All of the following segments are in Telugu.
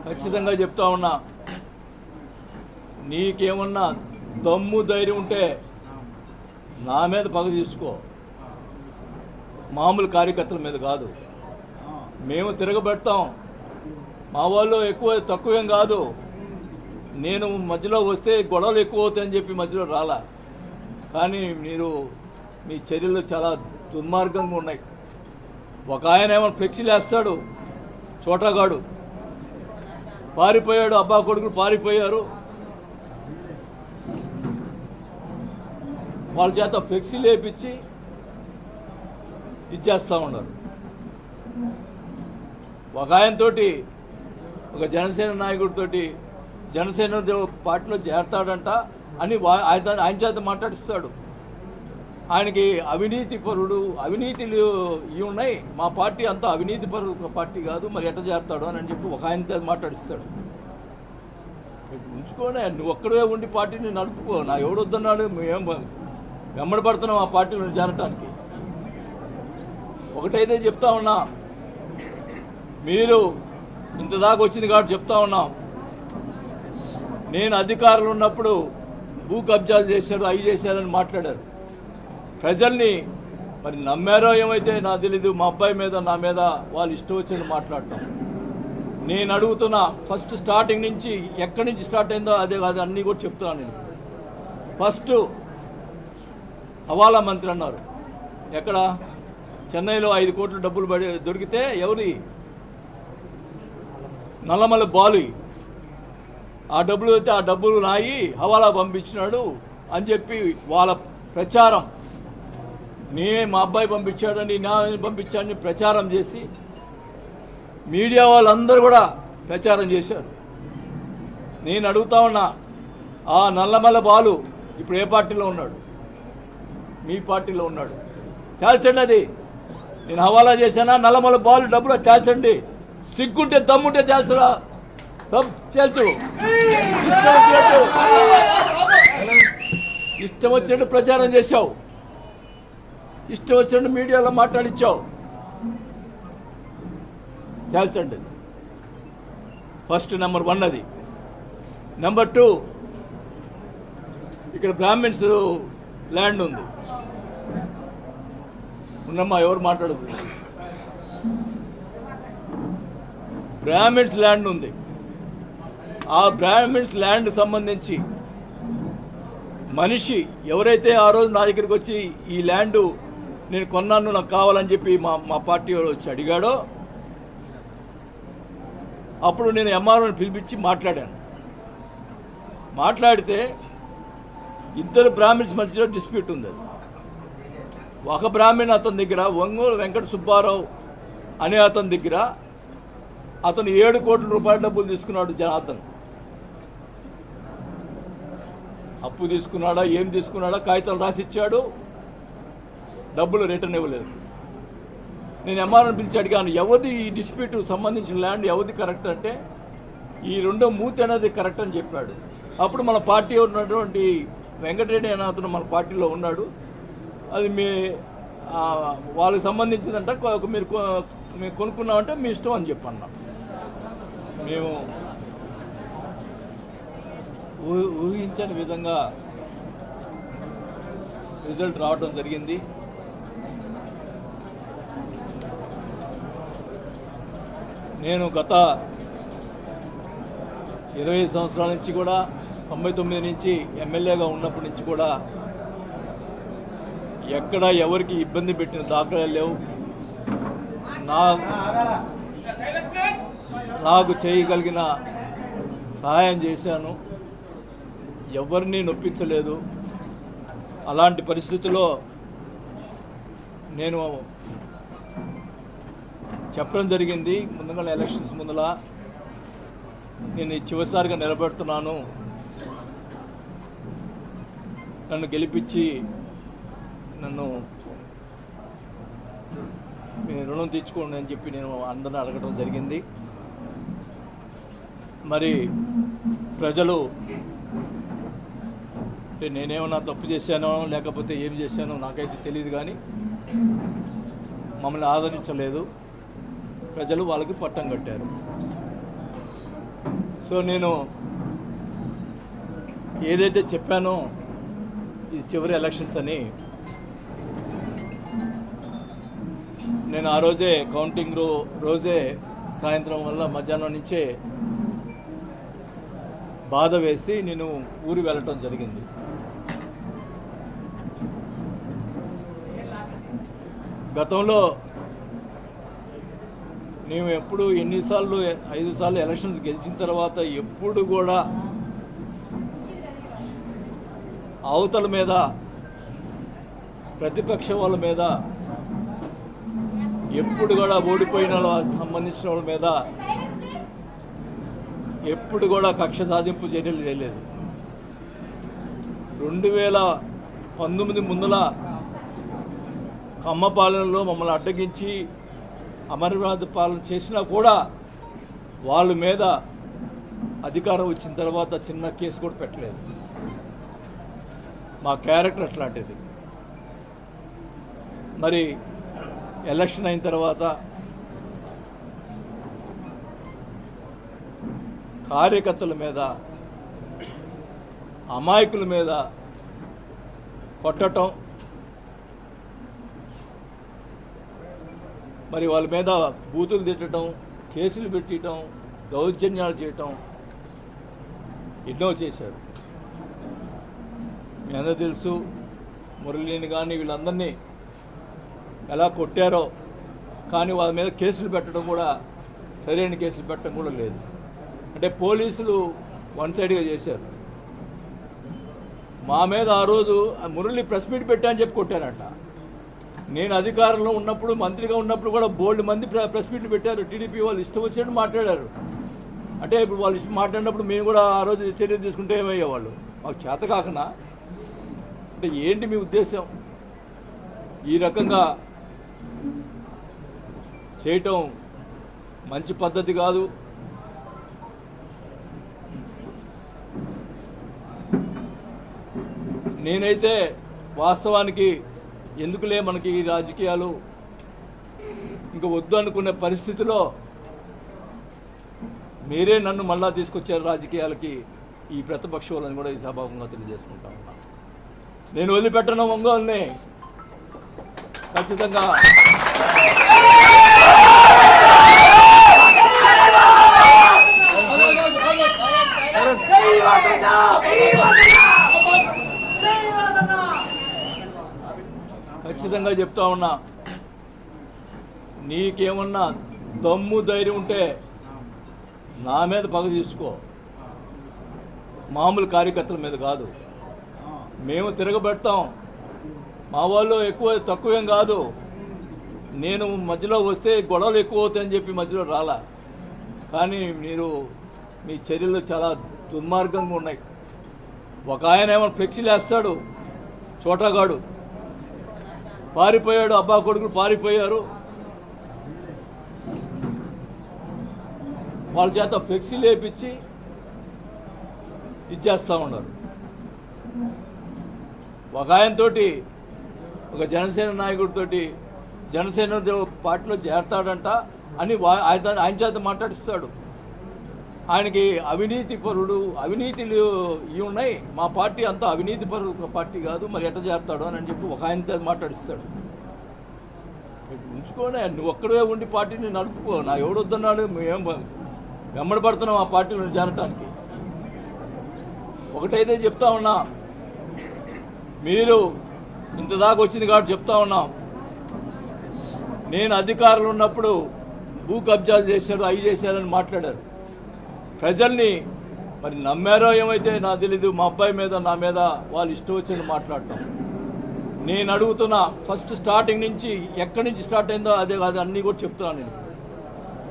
ఖచ్చితంగా చెప్తా ఉన్నా, నీకేమన్నా దమ్ము ధైర్యం ఉంటే నా మీద పగ తీసుకో, మామూలు కార్యకర్తల మీద కాదు. మేము తిరగబెడతాం, మా వాళ్ళు ఎక్కువ తక్కువేం కాదు. నేను మధ్యలో వస్తే గొడవలు ఎక్కువ అవుతాయని చెప్పి మధ్యలో రాలా. కానీ మీరు మీ చర్యలు చాలా దుర్మార్గంగా ఉన్నాయి. ఒక ఆయన ఏమో ఫ్లెక్సీలు వేస్తాడు, చోటగాడు పారిపోయాడు, అబ్బా కొడుకులు పారిపోయారు, వాళ్ళ చేత ఫ్లెక్సీలు వేపించి ఇచ్చేస్తూ ఉన్నారు. ఒక ఆయనతోటి, ఒక జనసేన నాయకుడితోటి జనసేన పార్టీలో చేరతాడంట అని ఆయన చేత మాట్లాడిస్తాడు. ఆయనకి అవినీతి పరుడు, అవినీతిలు ఇవి ఉన్నాయి, మా పార్టీ అంతా అవినీతి పరుడు పార్టీ కాదు, మరి ఎట్లా చేస్తాడు అని చెప్పి ఒక ఆయన చేత మాట్లాడిస్తాడు. ఉంచుకోనే, నువ్వు ఒక్కడే ఉండి పార్టీని నడుపుకో. నా ఎవడొద్దన్నాడు, మేము వెంబడబడుతున్నాం ఆ పార్టీలో చేరటానికి. ఒకటైతే చెప్తా ఉన్నా, మీరు ఇంతదాకా వచ్చింది కాబట్టి చెప్తా ఉన్నాం, నేను అధికారులు ఉన్నప్పుడు భూ కబ్జాలు చేశారు, అవి చేశారని మాట్లాడారు. ప్రజల్ని మరి నమ్మారో ఏమైతే నాకు తెలీదు. మా అబ్బాయి మీద, నా మీద వాళ్ళు ఇష్టం వచ్చింది మాట్లాడటం. నేను అడుగుతున్నా, ఫస్ట్ స్టార్టింగ్ నుంచి ఎక్కడి నుంచి స్టార్ట్ అయిందో అదే కాదు, అన్నీ కూడా చెప్తున్నాను నేను. ఫస్ట్ హవాలా మంత్రి అన్నారు. ఎక్కడ? చెన్నైలో 5 కోట్ల డబ్బులు దొరికితే ఎవరి? నల్లమల్ల బాలు. ఆ డబ్బులు అయితే ఆ డబ్బులు నాయి హవాలా పంపించినాడు అని చెప్పి వాళ్ళ ప్రచారం. మా అబ్బాయి పంపించాడని, నా పంపించాడని ప్రచారం చేసి మీడియా వాళ్ళందరూ కూడా ప్రచారం చేశారు. నేను అడుగుతా ఉన్నా, ఆ నల్లమల్ల బాలు ఇప్పుడు ఏ పార్టీలో ఉన్నాడు? మీ పార్టీలో ఉన్నాడు. తేల్చండి అది. నేను హవాలా చేశానా, నల్లమల్ల బాలు డబ్బులు తేల్చండి. సిగ్గుంటే దమ్ముంటే తేల్చరా, తేల్చు. ఇష్టం వచ్చినట్టు ప్రచారం చేశావు, ఇష్టం వచ్చినట్టు మీడియాలో మాట్లాడిచ్చావు. తేల్చండి. ఫస్ట్ నెంబర్ 1 అది. నెంబర్ 2, ఇక్కడ బ్రాహ్మిన్స్ ల్యాండ్ ఉంది. ఉన్నమ్మా, ఎవరు మాట్లాడదు. బ్రాహ్మిన్స్ ల్యాండ్ ఉంది. ఆ బ్రాహ్మిన్స్ ల్యాండ్ సంబంధించి మనిషి ఎవరైతే ఆ రోజు నా దగ్గరికి వచ్చి ఈ ల్యాండ్ నేను కొన్నాను, నాకు కావాలని చెప్పి మా పార్టీ వచ్చి అడిగాడో, అప్పుడు నేను ఎంఆర్ఓని పిలిపించి మాట్లాడాను. మాట్లాడితే ఇద్దరు బ్రాహ్మిన్స్ మధ్యలో డిస్ప్యూట్ ఉంది. ఒక బ్రాహ్మణ్ అతని దగ్గర, ఒంగోలు వెంకట సుబ్బారావు అనే అతని దగ్గర అతను 7 కోట్ల రూపాయల డబ్బులు తీసుకున్నాడు. అతను అప్పు తీసుకున్నాడా, ఏం తీసుకున్నాడా, కాగితాలు రాసిచ్చాడు, డబ్బులు రిటర్న్ ఇవ్వలేదు. నేను ఎంఆర్ఓని పిలిచి అడిగాను, ఎవరిది ఈ డిస్ప్యూట్ సంబంధించిన ల్యాండ్, ఎవరిది కరెక్ట్ అంటే ఈ రెండో మూతి అనేది కరెక్ట్ అని చెప్పాడు. అప్పుడు మన పార్టీ ఉన్నటువంటి వెంకటరెడ్డి అనే అతను మన పార్టీలో ఉన్నాడు. అది వాళ్ళకి సంబంధించిందంట, మీరు కొనుక్కున్నామంటే మీ ఇష్టం అని చెప్పన్నా. మేము ఊహించని విధంగా రిజల్ట్ రావడం జరిగింది. నేను గత 20 సంవత్సరాల నుంచి కూడా, 99 నుంచి ఎమ్మెల్యేగా ఉన్నప్పటి నుంచి కూడా ఎక్కడ ఎవరికి ఇబ్బంది పెట్టిన దాఖలాలు లేవు. నాకు చేయగలిగిన సహాయం చేశాను, ఎవరిని నొప్పించలేదు. అలాంటి పరిస్థితుల్లో నేను చెప్పడం జరిగింది, ముందుగా ఎలక్షన్స్ ముందల నేను చివరిసారిగా నిలబెడుతున్నాను, నన్ను గెలిపించి నన్ను మీ రుణం తీర్చుకోండి అని చెప్పి నేను అందరిని అడగడం జరిగింది. మరి ప్రజలు అంటే నేనేమన్నా తప్పు చేశానో లేకపోతే ఏం చేశానో నాకైతే తెలియదు, కానీ మమ్మల్ని ఆదరించలేదు. ప్రజలు వాళ్ళకి పట్టం కట్టారు. సో నేను ఏదైతే చెప్పానో ఇది చివరి ఎలక్షన్స్ అని, నేను ఆ రోజే కౌంటింగ్ రోజే సాయంత్రం వల్ల మధ్యాహ్నం నుంచే బాధ వేసి నేను ఊరు వెళ్ళటం జరిగింది. గతంలో మేము ఎప్పుడు ఎన్నిసార్లు 5 సార్లు ఎలక్షన్స్ గెలిచిన తర్వాత ఎప్పుడు కూడా అవతల మీద ప్రతిపక్ష వాళ్ళ మీద ఎప్పుడు కూడా ఓడిపోయిన సంబంధించిన వాళ్ళ మీద ఎప్పుడు కూడా కక్ష సాధింపు చర్యలు చేయలేదు. 2019 ముందుల కమ్మపాలనలో మమ్మల్ని అడ్డగించి అమరవాద పాలన చేసినా కూడా వాళ్ళ మీద అధికారం వచ్చిన తర్వాత చిన్న కేసు కూడా పెట్టలేదు. మా క్యారెక్టర్ అట్లాంటిది. మరి ఎలక్షన్ అయిన తర్వాత కార్యకర్తల మీద, అమాయకుల మీద కొట్టడం, మరి వాళ్ళ మీద బూతులు తిట్టడం, కేసులు పెట్టడం, దౌర్జన్యాలు చేయటం ఎన్నో చేశారు. మీ అందరూ తెలుసు. మురళీని కానీ వీళ్ళందరినీ ఎలా కొట్టారో, కానీ వాళ్ళ మీద కేసులు పెట్టడం కూడా, సరైన కేసులు పెట్టడం కూడా లేదు. అంటే పోలీసులు వన్ సైడ్గా చేశారు. మా మీద ఆ రోజు మురళి ప్రెస్ మీట్ పెట్టా అని చెప్పి కొట్టారంట. నేను అధికారంలో ఉన్నప్పుడు, మంత్రిగా ఉన్నప్పుడు కూడా బోల్డ్ మంది ప్రెస్ మీట్లు పెట్టారు. టీడీపీ వాళ్ళు ఇష్టం వచ్చినట్టు మాట్లాడారు. అంటే ఇప్పుడు వాళ్ళు ఇష్టం మాట్లాడినప్పుడు మేము కూడా ఆ రోజు చర్య తీసుకుంటే ఏమయ్యేవాళ్ళు? మాకు చేత కాకనా? అంటే ఏంటి మీ ఉద్దేశం? ఈ రకంగా చేయటం మంచి పద్ధతి కాదు. నేనైతే వాస్తవానికి ఎందుకులే మనకి ఈ రాజకీయాలు ఇంకా వద్దు అనుకునే పరిస్థితిలో మీరే నన్ను మళ్ళా తీసుకొచ్చారు రాజకీయాలకి. ఈ ప్రతిపక్ష వాళ్ళని కూడా ఈ సభాముఖంగా తెలియజేసుకుంటా ఉన్నా. నేను వదిలిపెట్టను ఒంగోలుని. ఖచ్చితంగా ఖచ్చితంగా చెప్తా ఉన్నా, నీకేమన్నా దమ్ము ధైర్యం ఉంటే నా మీద పగ తీసుకో, మామూలు కార్యకర్తల మీద కాదు. మేము తిరగబెడతాం. మా వాళ్ళు ఎక్కువ తక్కువేం కాదు. నేను మధ్యలో వస్తే గొడవలు ఎక్కువ అవుతాయని చెప్పి మధ్యలో రాలా. కానీ మీరు మీ చర్యలు చాలా దుర్మార్గంగా ఉన్నాయి. ఒక ఆయన ఏమో ఫ్లెక్సీలు వేస్తాడు, చోటగాడు పారిపోయాడు, అబ్బా కొడుకులు పారిపోయారు. వాళ్ళ చేత ఫ్లెక్సీలు వేపించి ఇచ్చేస్తూ ఉన్నారు. ఒక ఆయనతోటి, ఒక జనసేన నాయకుడితోటి జనసేన పార్టీలో చేరతాడంట అని ఆయన చేత మాట్లాడిస్తాడు. ఆయనకి అవినీతి పరుడు, అవినీతిలు ఇవి ఉన్నాయి, మా పార్టీ అంతా అవినీతి పరుడు పార్టీ కాదు, మరి ఎట్లా చేస్తాడు అని చెప్పి ఒక ఆయన చేత మాట్లాడిస్తాడు. ఉంచుకోనే, నువ్వు ఒక్కడే ఉండి పార్టీని నడుపుకో. నా ఎవడొద్దన్నాడు? మేము వెంబడబడుతున్నాం ఆ పార్టీలో చేరటానికి. ఒకటైతే చెప్తా ఉన్నా, మీరు ఇంత దాకా వచ్చింది కాబట్టి చెప్తా ఉన్నాం, నేను అధికారులు ఉన్నప్పుడు భూ కబ్జాలు చేశారు, అవి చేశారని మాట్లాడారు. ప్రజల్ని మరి నమ్మారో ఏమైతే నాకు తెలీదు. మా అబ్బాయి మీద, నా మీద వాళ్ళు ఇష్టం వచ్చింది మాట్లాడటం. నేను అడుగుతున్నా, ఫస్ట్ స్టార్టింగ్ నుంచి ఎక్కడి నుంచి స్టార్ట్ అయిందో అదే కాదు, అన్నీ కూడా చెప్తున్నాను నేను.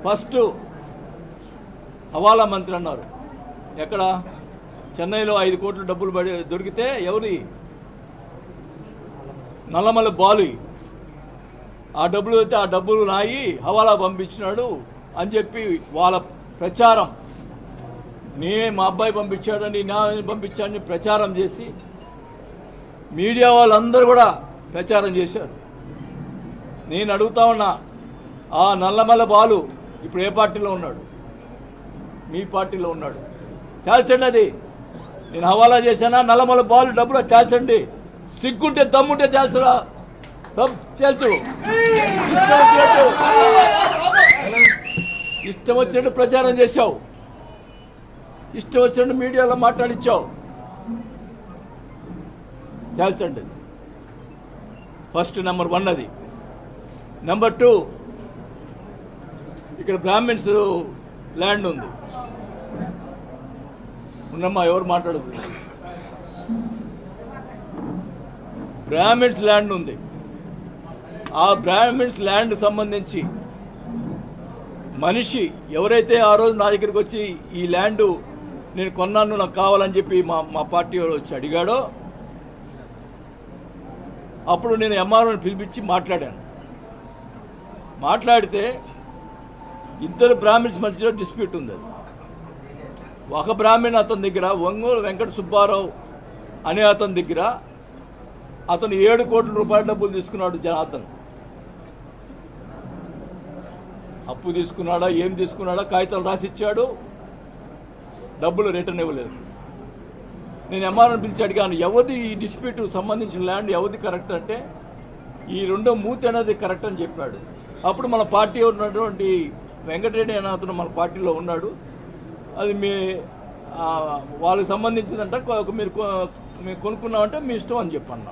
ఫస్ట్ హవాలా మంత్రి అన్నారు. ఎక్కడ? చెన్నైలో 5 కోట్ల డబ్బులు దొరికితే ఎవరి? నల్లమల్ల బాలు. ఆ డబ్బులు అయితే ఆ డబ్బులు నాయి హవాలా పంపించినాడు అని చెప్పి వాళ్ళ ప్రచారం, మా అబ్బాయి పంపించాడని, నా పంపించాడని ప్రచారం చేసి మీడియా వాళ్ళందరూ కూడా ప్రచారం చేశారు. నేను అడుగుతా ఉన్నా, ఆ నల్లమల్ల బాలు ఇప్పుడు ఏ పార్టీలో ఉన్నాడు? మీ పార్టీలో ఉన్నాడు. తేల్చండి అది. నేను హవాలా చేశానా, నల్లమల బాలు డబ్బులు తేల్చండి. సిగ్గుంటే దమ్ముంటే తేల్చరా, తేల్చు. ఇష్టం వచ్చినట్టు ప్రచారం చేశావు, ఇష్టం వచ్చినట్టు మీడియాలో మాట్లాడిచ్చావు. తేల్చండి. ఫస్ట్ నెంబర్ 1 అది. నెంబర్ 2, ఇక్కడ బ్రాహ్మిన్స్ ల్యాండ్ ఉంది. ఉన్నమ్మా, ఎవరు మాట్లాడదు. బ్రాహ్మిన్స్ ల్యాండ్ ఉంది. ఆ బ్రాహ్మిన్స్ ల్యాండ్ సంబంధించి మనిషి ఎవరైతే ఆ రోజు నా దగ్గరికి వచ్చి ఈ ల్యాండ్ నేను కొన్నాను, నాకు కావాలని చెప్పి మా పార్టీ వచ్చి అడిగాడో, అప్పుడు నేను ఎంఆర్ఓని పిలిపించి మాట్లాడాను. మాట్లాడితే ఇద్దరు బ్రాహ్మిన్స్ మధ్యలో డిస్ప్యూట్ ఉంది. అది ఒక బ్రాహ్మణ్ అతని దగ్గర, ఒంగోలు వెంకట సుబ్బారావు అనే అతని దగ్గర అతను 7 కోట్ల రూపాయల డబ్బులు తీసుకున్నాడు. అతను అప్పు తీసుకున్నాడా, ఏం తీసుకున్నాడా, కాగితాలు రాసిచ్చాడు, డబ్బులు రిటర్న్ ఇవ్వలేదు. నేను ఎంఆర్ఓని పిలిచి అడిగాను, ఎవరిది ఈ డిస్ప్యూట్ సంబంధించిన ల్యాండ్, ఎవరిది కరెక్ట్ అంటే ఈ రెండో మూతి అనేది కరెక్ట్ అని చెప్పాడు. అప్పుడు మన పార్టీ ఉన్నటువంటి వెంకటరెడ్డి అనే అతను మన పార్టీలో ఉన్నాడు. అది వాళ్ళకి సంబంధించిందంట, మీరు కొనుక్కున్నామంటే మీ ఇష్టం అని చెప్పన్నా.